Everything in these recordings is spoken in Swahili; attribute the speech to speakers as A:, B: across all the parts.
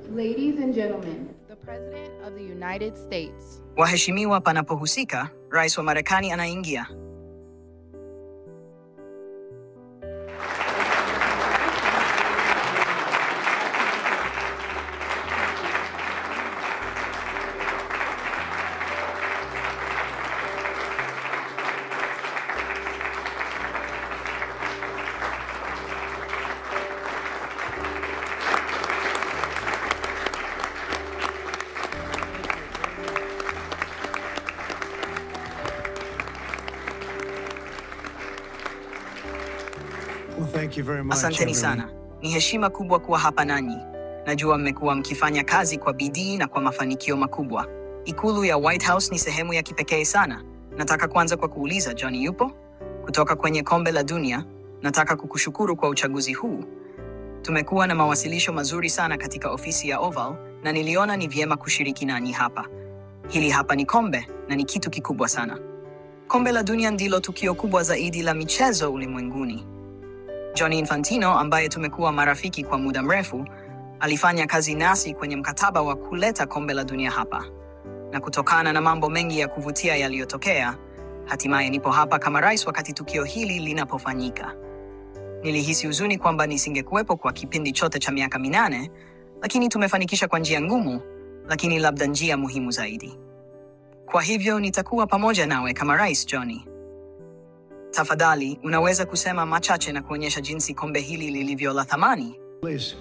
A: Ladies and gentlemen, the President of the United States.
B: Waheshimiwa, panapohusika, Rais wa Marekani anaingia.
C: Well, thank you very much.
B: Asanteni sana. Ni heshima kubwa kuwa hapa nanyi. Najua mmekuwa mkifanya kazi kwa bidii na kwa mafanikio makubwa. Ikulu ya White House ni sehemu ya kipekee sana. Nataka kuanza kwa kuuliza, Johnny yupo? Kutoka kwenye kombe la dunia, nataka kukushukuru kwa uchaguzi huu. Tumekuwa na mawasilisho mazuri sana katika ofisi ya Oval na niliona ni vyema kushiriki nanyi hapa. Hili hapa ni kombe na ni kitu kikubwa sana. Kombe la dunia ndilo tukio kubwa zaidi la michezo ulimwenguni. Gianni Infantino, ambaye tumekuwa marafiki kwa muda mrefu, alifanya kazi nasi kwenye mkataba wa kuleta kombe la dunia hapa. Na kutokana na mambo mengi ya kuvutia yaliyotokea, hatimaye nipo hapa kama rais wakati tukio hili linapofanyika. Nilihisi huzuni kwamba nisingekuwepo kwa kipindi chote cha miaka 8, lakini tumefanikisha kwa njia ngumu, lakini labda njia muhimu zaidi. Kwa hivyo nitakuwa pamoja nawe kama rais, Johnny. Tafadhali, unaweza kusema machache na kuonyesha jinsi kombe hili lilivyo la thamani?
C: Please.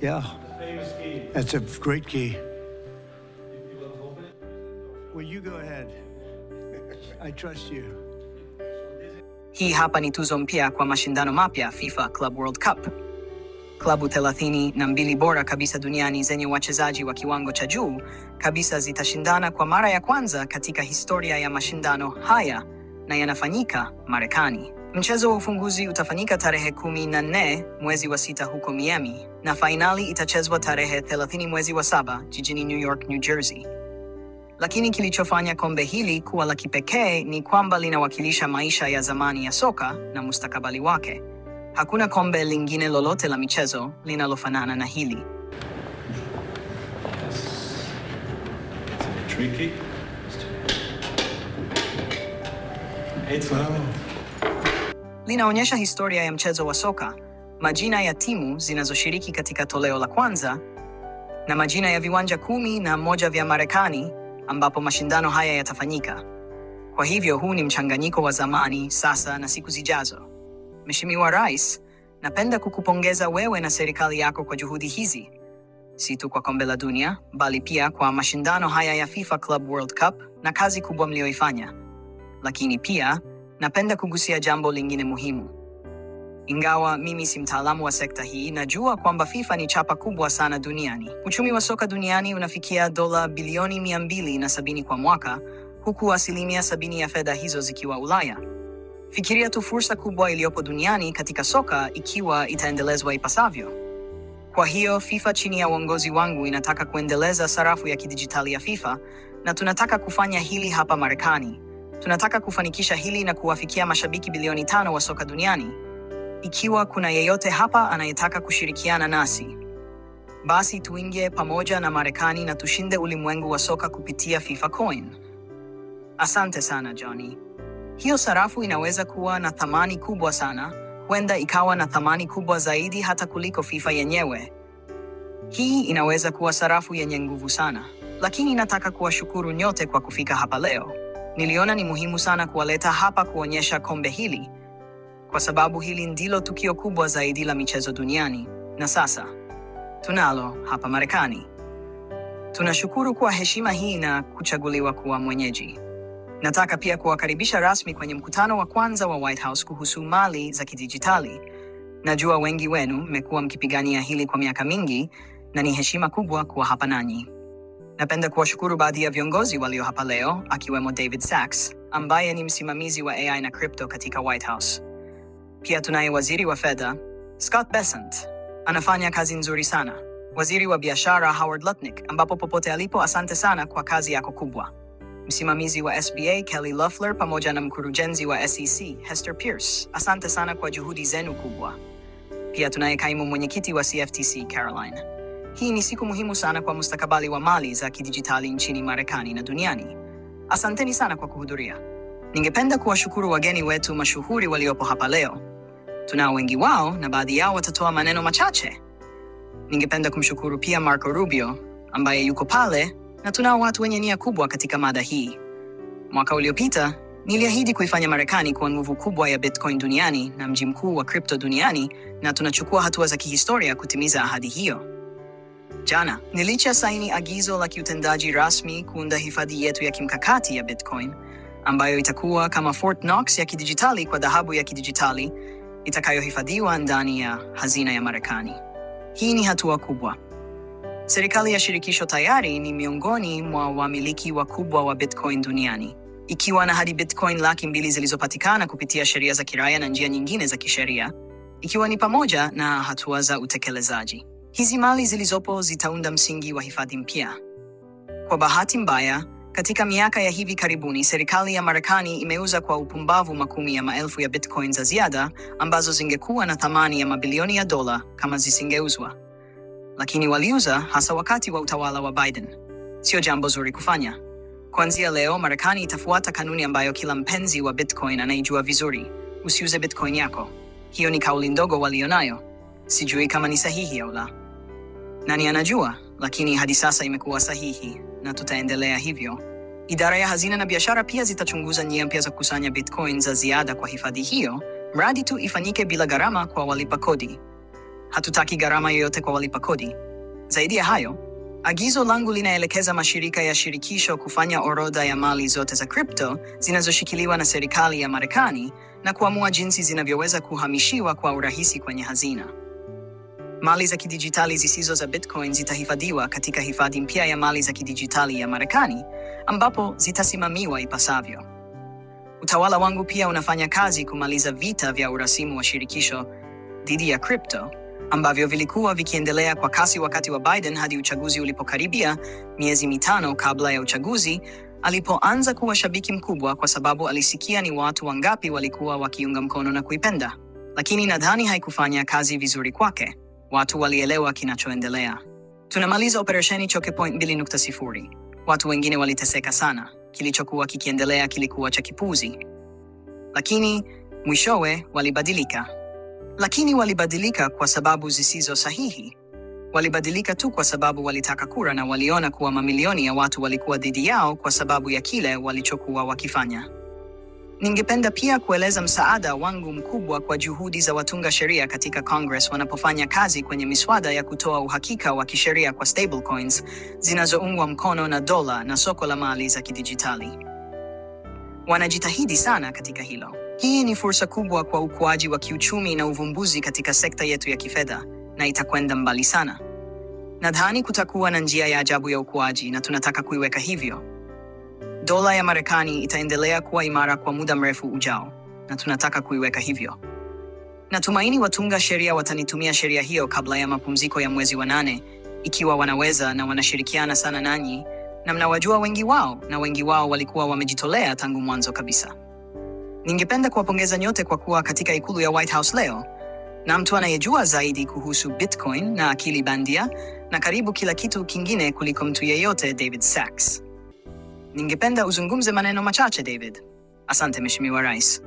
C: Yeah. That's a great key. Well, you go ahead. I trust you.
B: Hii hapa ni tuzo mpya kwa mashindano mapya FIFA Club World Cup. Klabu 32 bora kabisa duniani zenye wachezaji wa kiwango cha juu kabisa zitashindana kwa mara ya kwanza katika historia ya mashindano haya na yanafanyika Marekani. Mchezo wa ufunguzi utafanyika tarehe 14 mwezi wa 6 huko Miami na fainali itachezwa tarehe 30 mwezi wa 7 jijini New York, New Jersey. Lakini kilichofanya kombe hili kuwa la kipekee ni kwamba linawakilisha maisha ya zamani ya soka na mustakabali wake. Hakuna kombe lingine lolote la michezo linalofanana na hili.
D: Tricky.
B: Linaonyesha historia ya mchezo wa soka, majina ya timu zinazoshiriki katika toleo la kwanza, na majina ya viwanja 11 vya Marekani ambapo mashindano haya yatafanyika. Kwa hivyo huu ni mchanganyiko wa zamani, sasa na siku zijazo. Mheshimiwa Rais, napenda kukupongeza wewe na serikali yako kwa juhudi hizi. Si tu kwa kombe la dunia, bali pia kwa mashindano haya ya FIFA Club World Cup na kazi kubwa mlioifanya. Lakini pia, napenda kugusia jambo lingine muhimu. Ingawa mimi si mtaalamu wa sekta hii, najua kwamba FIFA ni chapa kubwa sana duniani. Uchumi wa soka duniani unafikia dola bilioni 270 kwa mwaka, huku asilimia 70 ya fedha hizo zikiwa Ulaya. Fikiria tu fursa kubwa iliyopo duniani katika soka ikiwa itaendelezwa ipasavyo. Kwa hiyo FIFA chini ya uongozi wangu inataka kuendeleza sarafu ya kidijitali ya FIFA, na tunataka kufanya hili hapa Marekani. Tunataka kufanikisha hili na kuwafikia mashabiki bilioni 5 wa soka duniani. Ikiwa kuna yeyote hapa anayetaka kushirikiana nasi, basi tuingie pamoja na Marekani na tushinde ulimwengu wa soka kupitia FIFA Coin. Asante sana, Johnny. Hiyo sarafu inaweza kuwa na thamani kubwa sana, huenda ikawa na thamani kubwa zaidi hata kuliko FIFA yenyewe. Hii inaweza kuwa sarafu yenye nguvu sana, lakini nataka kuwashukuru nyote kwa kufika hapa leo. Niliona ni muhimu sana kuwaleta hapa kuonyesha kombe hili, kwa sababu hili ndilo tukio kubwa zaidi la michezo duniani, na sasa tunalo hapa Marekani. Tunashukuru kwa heshima hii na kuchaguliwa kuwa mwenyeji. Nataka pia kuwakaribisha rasmi kwenye mkutano wa kwanza wa White House kuhusu mali za kidijitali. Najua wengi wenu mmekuwa mkipigania hili kwa miaka mingi na ni heshima kubwa kuwa hapa nanyi. Napenda kuwashukuru baadhi ya viongozi walio hapa leo, akiwemo David Sachs, ambaye ni msimamizi wa AI na crypto katika White House. Pia tunaye waziri wa fedha, Scott Bessent. Anafanya kazi nzuri sana. Waziri wa biashara Howard Lutnick, ambapo popote alipo, asante sana kwa kazi yako kubwa. Msimamizi wa SBA Kelly Loeffler pamoja na mkurugenzi wa SEC Hester Pierce, asante sana kwa juhudi zenu kubwa. Pia tunaye kaimu mwenyekiti wa CFTC Caroline. Hii ni siku muhimu sana kwa mustakabali wa mali za kidijitali nchini Marekani na duniani. Asanteni sana kwa kuhudhuria. Ningependa kuwashukuru wageni wetu mashuhuri waliopo hapa leo. Tunao wengi wao na baadhi yao watatoa maneno machache. Ningependa kumshukuru pia Marco Rubio ambaye yuko pale, na tunao watu wenye nia kubwa katika mada hii. Mwaka uliopita, niliahidi kuifanya Marekani kuwa nguvu kubwa ya Bitcoin duniani na mji mkuu wa crypto duniani, na tunachukua hatua za kihistoria kutimiza ahadi hiyo. Jana, nilitia saini agizo la kiutendaji rasmi kuunda hifadhi yetu ya kimkakati ya Bitcoin, ambayo itakuwa kama Fort Knox ya kidijitali kwa dhahabu ya kidijitali, itakayohifadhiwa ndani ya hazina ya Marekani. Hii ni hatua kubwa. Serikali ya shirikisho tayari ni miongoni mwa wamiliki wakubwa wa Bitcoin duniani, ikiwa na hadi Bitcoin 200,000 zilizopatikana kupitia sheria za kiraia na njia nyingine za kisheria, ikiwa ni pamoja na hatua za utekelezaji. Hizi mali zilizopo zitaunda msingi wa hifadhi mpya. Kwa bahati mbaya, katika miaka ya hivi karibuni, serikali ya Marekani imeuza kwa upumbavu makumi ya maelfu ya Bitcoin za ziada ambazo zingekuwa na thamani ya mabilioni ya dola kama zisingeuzwa. Lakini waliuza hasa wakati wa utawala wa Biden. Sio jambo zuri kufanya. Kuanzia leo, Marekani itafuata kanuni ambayo kila mpenzi wa Bitcoin anaijua vizuri: usiuze Bitcoin yako. Hiyo ni kauli ndogo walionayo. Sijui kama ni sahihi au la. Nani anajua, lakini hadi sasa imekuwa sahihi na tutaendelea hivyo. Idara ya hazina na biashara pia zitachunguza njia mpya za kukusanya Bitcoin za ziada kwa hifadhi hiyo, mradi tu ifanyike bila gharama kwa walipa kodi. Hatutaki gharama yoyote kwa walipa kodi. Zaidi ya hayo, agizo langu linaelekeza mashirika ya shirikisho kufanya orodha ya mali zote za crypto zinazoshikiliwa na serikali ya Marekani na kuamua jinsi zinavyoweza kuhamishiwa kwa urahisi kwenye hazina. Mali za kidijitali zisizo za Bitcoin zitahifadhiwa katika hifadhi mpya ya mali za kidijitali ya Marekani, ambapo zitasimamiwa ipasavyo. Utawala wangu pia unafanya kazi kumaliza vita vya urasimu wa shirikisho dhidi ya crypto, ambavyo vilikuwa vikiendelea kwa kasi wakati wa Biden hadi uchaguzi ulipokaribia, miezi 5 kabla ya uchaguzi, alipoanza kuwa shabiki mkubwa kwa sababu alisikia ni watu wangapi walikuwa wakiunga mkono na kuipenda. Lakini nadhani haikufanya kazi vizuri kwake. Watu walielewa kinachoendelea. Tunamaliza operesheni Choke Point 2.0. Watu wengine waliteseka sana. Kilichokuwa kikiendelea kilikuwa cha kipuzi. Lakini mwishowe walibadilika. Lakini walibadilika kwa sababu zisizo sahihi. Walibadilika tu kwa sababu walitaka kura na waliona kuwa mamilioni ya watu walikuwa dhidi yao kwa sababu ya kile walichokuwa wakifanya. Ningependa pia kueleza msaada wangu mkubwa kwa juhudi za watunga sheria katika Congress wanapofanya kazi kwenye miswada ya kutoa uhakika wa kisheria kwa stablecoins zinazoungwa mkono na dola na soko la mali za kidijitali. Wanajitahidi sana katika hilo. Hii ni fursa kubwa kwa ukuaji wa kiuchumi na uvumbuzi katika sekta yetu ya kifedha, na itakwenda mbali sana. Nadhani kutakuwa na njia ya ajabu ya ukuaji na tunataka kuiweka hivyo. Dola ya Marekani itaendelea kuwa imara kwa muda mrefu ujao, na tunataka kuiweka hivyo. Natumaini watunga sheria watanitumia sheria hiyo kabla ya mapumziko ya mwezi wa 8, ikiwa wanaweza, na wanashirikiana sana nanyi, na mnawajua wengi wao, na wengi wao walikuwa wamejitolea tangu mwanzo kabisa. Ningependa kuwapongeza nyote kwa kuwa katika ikulu ya White House leo, na mtu anayejua zaidi kuhusu Bitcoin na akili bandia, na karibu kila kitu kingine kuliko mtu yeyote, David Sachs. Ningependa uzungumze maneno machache, David. Asante Mheshimiwa Rais.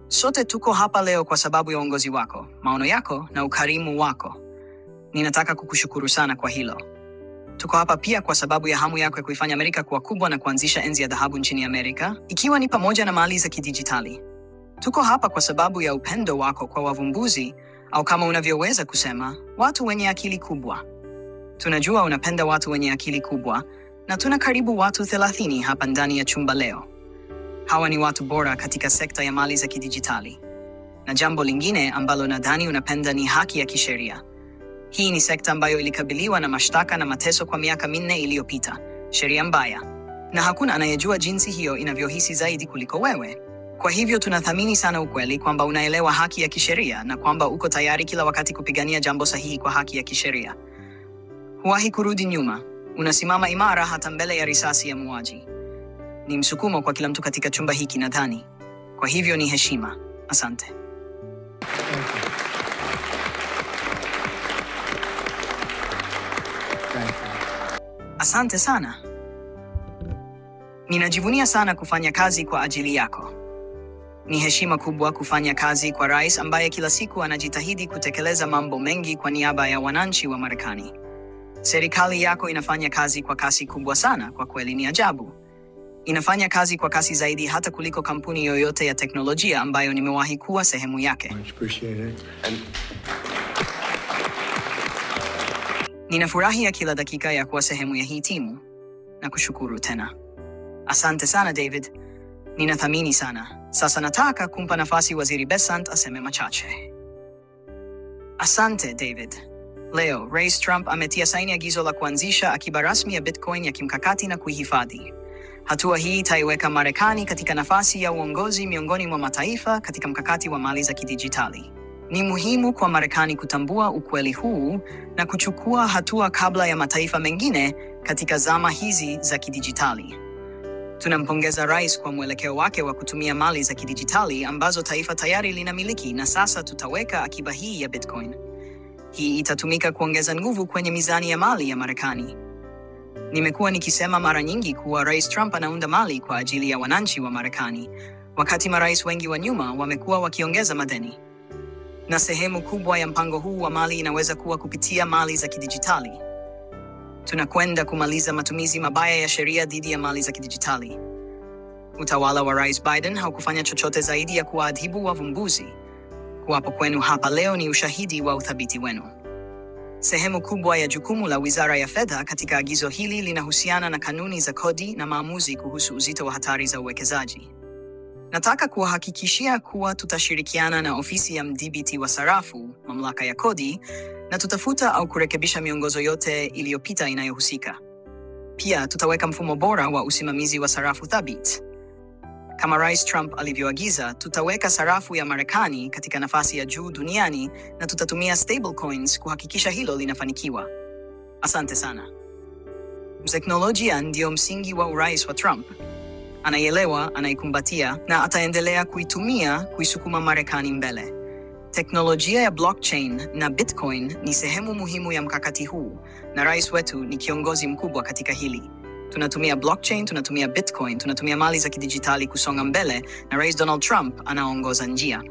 B: Sote tuko hapa leo kwa sababu ya uongozi wako, maono yako na ukarimu wako. Ninataka kukushukuru sana kwa hilo. Tuko hapa pia kwa sababu ya hamu yako ya kuifanya Amerika kuwa kubwa na kuanzisha enzi ya dhahabu nchini Amerika, ikiwa ni pamoja na mali za kidijitali. Tuko hapa kwa sababu ya upendo wako kwa wavumbuzi, au kama unavyoweza kusema, watu wenye akili kubwa. Tunajua unapenda watu wenye akili kubwa, na tuna karibu watu 30 hapa ndani ya chumba leo. Hawa ni watu bora katika sekta ya mali za kidijitali. Na jambo lingine ambalo nadhani unapenda ni haki ya kisheria. Hii ni sekta ambayo ilikabiliwa na mashtaka na mateso kwa miaka 4 iliyopita. Sheria mbaya. Na hakuna anayejua jinsi hiyo inavyohisi zaidi kuliko wewe. Kwa hivyo tunathamini sana ukweli kwamba unaelewa haki ya kisheria na kwamba uko tayari kila wakati kupigania jambo sahihi kwa haki ya kisheria. Huwahi kurudi nyuma. Unasimama imara hata mbele ya risasi ya muuaji. Ni msukumo kwa kila mtu katika chumba hiki nadhani. Kwa hivyo ni heshima. Asante.
C: Thank you.
B: Asante sana. Ninajivunia sana kufanya kazi kwa ajili yako. Ni heshima kubwa kufanya kazi kwa rais ambaye kila siku anajitahidi kutekeleza mambo mengi kwa niaba ya wananchi wa Marekani. Serikali yako inafanya kazi kwa kasi kubwa sana, kwa kweli ni ajabu. Inafanya kazi kwa kasi zaidi hata kuliko kampuni yoyote ya teknolojia ambayo nimewahi kuwa sehemu yake.
C: Much appreciated.
B: Ninafurahia kila dakika ya kuwa sehemu ya hii timu na kushukuru tena. Asante sana David. Ninathamini sana. Sasa nataka kumpa nafasi Waziri Bessent aseme machache. Asante David. Leo, Rais Trump ametia saini agizo la kuanzisha akiba rasmi ya Bitcoin ya kimkakati na kuihifadhi. Hatua hii itaiweka Marekani katika nafasi ya uongozi miongoni mwa mataifa katika mkakati wa mali za kidijitali. Ni muhimu kwa Marekani kutambua ukweli huu na kuchukua hatua kabla ya mataifa mengine katika zama hizi za kidijitali. Tunampongeza rais kwa mwelekeo wake wa kutumia mali za kidijitali ambazo taifa tayari linamiliki, na sasa tutaweka akiba hii ya Bitcoin. Hii itatumika kuongeza nguvu kwenye mizani ya mali ya Marekani. Nimekuwa nikisema mara nyingi kuwa Rais Trump anaunda mali kwa ajili ya wananchi wa Marekani, wakati marais wengi wa nyuma wamekuwa wakiongeza madeni. Na sehemu kubwa ya mpango huu wa mali inaweza kuwa kupitia mali za kidijitali. Tunakwenda kumaliza matumizi mabaya ya sheria dhidi ya mali za kidijitali. Utawala wa Rais Biden haukufanya chochote zaidi ya kuwaadhibu wavumbuzi. Kuwapo kwenu hapa leo ni ushahidi wa uthabiti wenu. Sehemu kubwa ya jukumu la Wizara ya Fedha katika agizo hili linahusiana na kanuni za kodi na maamuzi kuhusu uzito wa hatari za uwekezaji. Nataka kuwahakikishia kuwa tutashirikiana na ofisi ya mdhibiti wa sarafu, mamlaka ya kodi, na tutafuta au kurekebisha miongozo yote iliyopita inayohusika. Pia tutaweka mfumo bora wa usimamizi wa sarafu thabiti. Kama Rais Trump alivyoagiza, tutaweka sarafu ya Marekani katika nafasi ya juu duniani na tutatumia stablecoins kuhakikisha hilo linafanikiwa. Asante sana. Teknolojia ndio msingi wa urais wa Trump. Anaielewa, anaikumbatia na ataendelea kuitumia kuisukuma Marekani mbele. Teknolojia ya blockchain na Bitcoin ni sehemu muhimu ya mkakati huu, na rais wetu ni kiongozi mkubwa katika hili. Tunatumia blockchain, tunatumia Bitcoin, tunatumia mali za kidijitali kusonga mbele, na Rais Donald Trump anaongoza njia.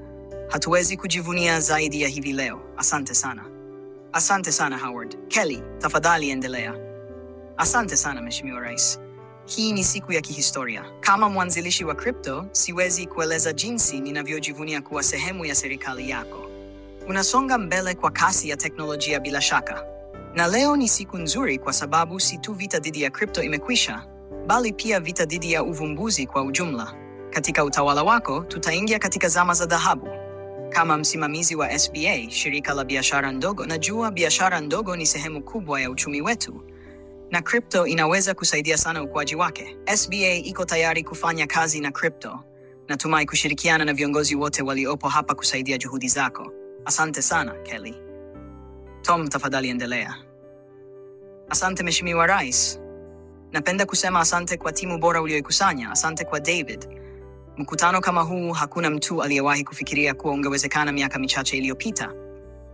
B: Hatuwezi kujivunia zaidi ya hivi leo. Asante sana. Asante sana Howard. Kelly, tafadhali endelea. Asante sana Mheshimiwa Rais. Hii ni siku ya kihistoria. Kama mwanzilishi wa crypto, siwezi kueleza jinsi ninavyojivunia kuwa sehemu ya serikali yako. Unasonga mbele kwa kasi ya teknolojia bila shaka. Na leo ni siku nzuri kwa sababu si tu vita dhidi ya crypto imekwisha, bali pia vita dhidi ya uvumbuzi kwa ujumla. Katika utawala wako, tutaingia katika zama za dhahabu. Kama msimamizi wa SBA, shirika la biashara ndogo, najua biashara ndogo ni sehemu kubwa ya uchumi wetu, na crypto inaweza kusaidia sana ukuaji wake. SBA iko tayari kufanya kazi na crypto. Natumai kushirikiana na viongozi wote waliopo hapa kusaidia juhudi zako. Asante sana, Kelly. Tom, tafadhali endelea. Asante Mheshimiwa Rais. Napenda kusema asante kwa timu bora ulioikusanya. Asante kwa David. Mkutano kama huu hakuna mtu aliyewahi kufikiria kuwa ungewezekana miaka michache iliyopita.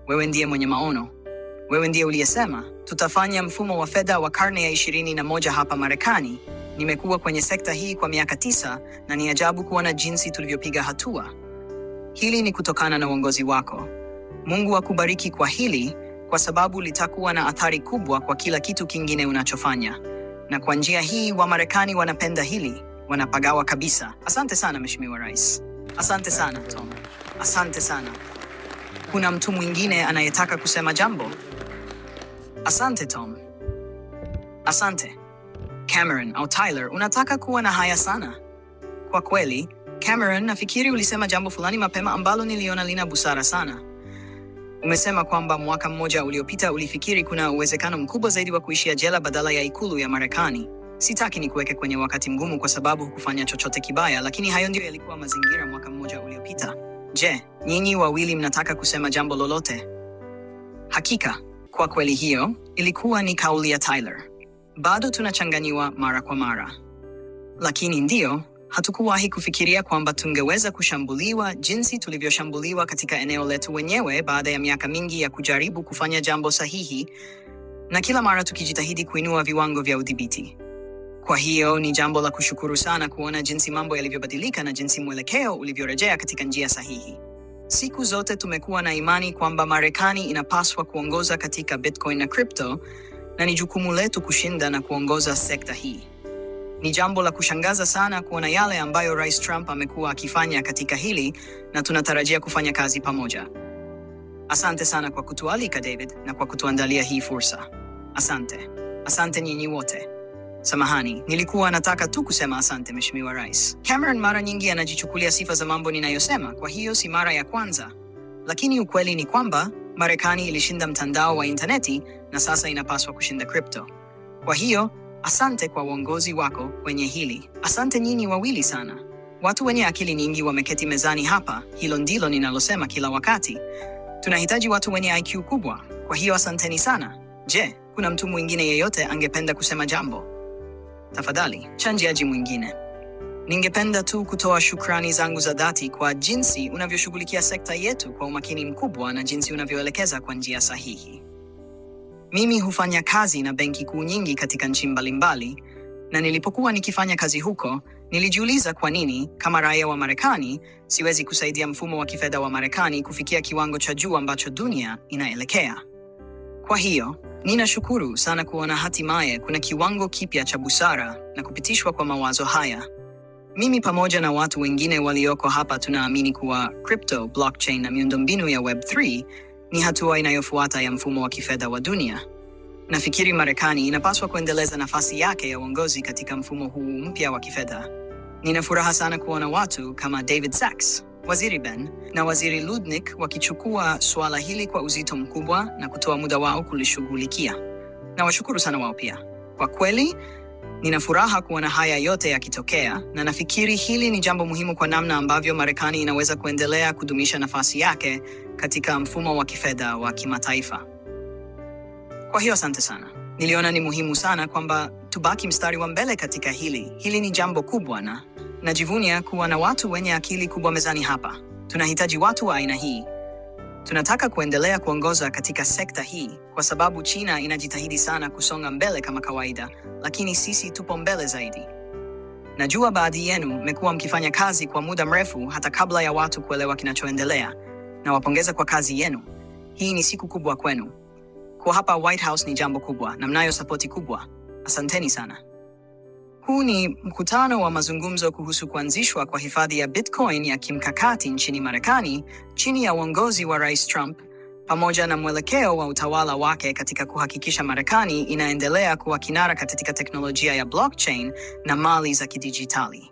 B: Wewe ndiye mwenye maono. Wewe ndiye uliyesema, tutafanya mfumo wa fedha wa karne ya 21 hapa Marekani. Nimekuwa kwenye sekta hii kwa miaka 9 na ni ajabu kuona jinsi tulivyopiga hatua. Hili ni kutokana na uongozi wako. Mungu akubariki kwa hili, kwa sababu litakuwa na athari kubwa kwa kila kitu kingine unachofanya. Na kwa njia hii Wamarekani wanapenda hili, wanapagawa kabisa. Asante sana Mheshimiwa Rais. Asante sana Tom. Asante sana. Kuna mtu mwingine anayetaka kusema jambo? Asante Tom. Asante. Cameron au Tyler, unataka kuwa na haya sana? Kwa kweli, Cameron, nafikiri ulisema jambo fulani mapema ambalo niliona lina busara sana. Umesema kwamba mwaka mmoja uliopita ulifikiri kuna uwezekano mkubwa zaidi wa kuishia jela badala ya ikulu ya Marekani. Sitaki nikuweke kwenye wakati mgumu kwa sababu hukufanya chochote kibaya, lakini hayo ndio yalikuwa mazingira mwaka mmoja uliopita. Je, nyinyi wawili mnataka kusema jambo lolote? Hakika, kwa kweli hiyo ilikuwa ni kauli ya Tyler. Bado tunachanganyiwa mara kwa mara. Lakini ndio, hatukuwahi kufikiria kwamba tungeweza kushambuliwa jinsi tulivyoshambuliwa katika eneo letu wenyewe baada ya miaka mingi ya kujaribu kufanya jambo sahihi. na kila mara tukijitahidi kuinua viwango vya udhibiti. Kwa hiyo ni jambo la kushukuru sana kuona jinsi mambo yalivyobadilika na jinsi mwelekeo ulivyorejea katika njia sahihi. Siku zote tumekuwa na imani kwamba Marekani inapaswa kuongoza katika Bitcoin na crypto, na ni jukumu letu kushinda na kuongoza sekta hii. Ni jambo la kushangaza sana kuona yale ambayo Rais Trump amekuwa akifanya katika hili, na tunatarajia kufanya kazi pamoja. Asante sana kwa kutualika David, na kwa kutuandalia hii fursa. Asante. Asante nyinyi wote. Samahani, nilikuwa nataka tu kusema asante Mheshimiwa Rais. Cameron mara nyingi anajichukulia sifa za mambo ninayosema, kwa hiyo si mara ya kwanza. Lakini ukweli ni kwamba Marekani ilishinda mtandao wa interneti na sasa inapaswa kushinda crypto. Kwa hiyo, asante kwa uongozi wako kwenye hili. Asante nyinyi wawili sana. Watu wenye akili nyingi wameketi mezani hapa, hilo ndilo ninalosema kila wakati. Tunahitaji watu wenye IQ kubwa, kwa hiyo asanteni sana. Je, kuna mtu mwingine yeyote angependa kusema jambo? Tafadhali, changiaji mwingine. Ningependa tu kutoa shukrani zangu za dhati kwa jinsi unavyoshughulikia sekta yetu kwa umakini mkubwa na jinsi unavyoelekeza kwa njia sahihi. Mimi hufanya kazi na benki kuu nyingi katika nchi mbalimbali, na nilipokuwa nikifanya kazi huko, nilijiuliza kwa nini, kama raia wa Marekani, siwezi kusaidia mfumo wa kifedha wa Marekani kufikia kiwango cha juu ambacho dunia inaelekea. Kwa hiyo, ninashukuru sana kuona hatimaye kuna kiwango kipya cha busara na kupitishwa kwa mawazo haya. Mimi pamoja na watu wengine walioko hapa tunaamini kuwa crypto, blockchain na miundombinu ya Web3 ni hatua inayofuata ya mfumo wa kifedha wa dunia. Nafikiri Marekani inapaswa kuendeleza nafasi yake ya uongozi katika mfumo huu mpya wa kifedha. Nina furaha sana kuona watu kama David Sachs, Waziri Ben na Waziri Ludnick wakichukua suala hili kwa uzito mkubwa na kutoa muda wao kulishughulikia. Na washukuru sana wao pia. Kwa kweli, nina furaha kuona haya yote yakitokea, na nafikiri hili ni jambo muhimu kwa namna ambavyo Marekani inaweza kuendelea kudumisha nafasi yake katika mfumo wa kifedha wa kimataifa. Kwa hiyo asante sana. Niliona ni muhimu sana kwamba tubaki mstari wa mbele katika hili. Hili ni jambo kubwa na najivunia kuwa na watu wenye akili kubwa mezani hapa. Tunahitaji watu wa aina hii. Tunataka kuendelea kuongoza katika sekta hii kwa sababu China inajitahidi sana kusonga mbele kama kawaida, lakini sisi tupo mbele zaidi. Najua baadhi yenu mmekuwa mkifanya kazi kwa muda mrefu hata kabla ya watu kuelewa kinachoendelea, na wapongeza kwa kazi yenu. Hii ni siku kubwa kwenu. Kwa hapa White House ni jambo kubwa na mnayo sapoti kubwa. Asanteni sana. Huu ni mkutano wa mazungumzo kuhusu kuanzishwa kwa hifadhi ya Bitcoin ya kimkakati nchini Marekani chini ya uongozi wa Rais Trump, pamoja na mwelekeo wa utawala wake katika kuhakikisha Marekani inaendelea kuwa kinara katika teknolojia ya blockchain na mali za kidijitali.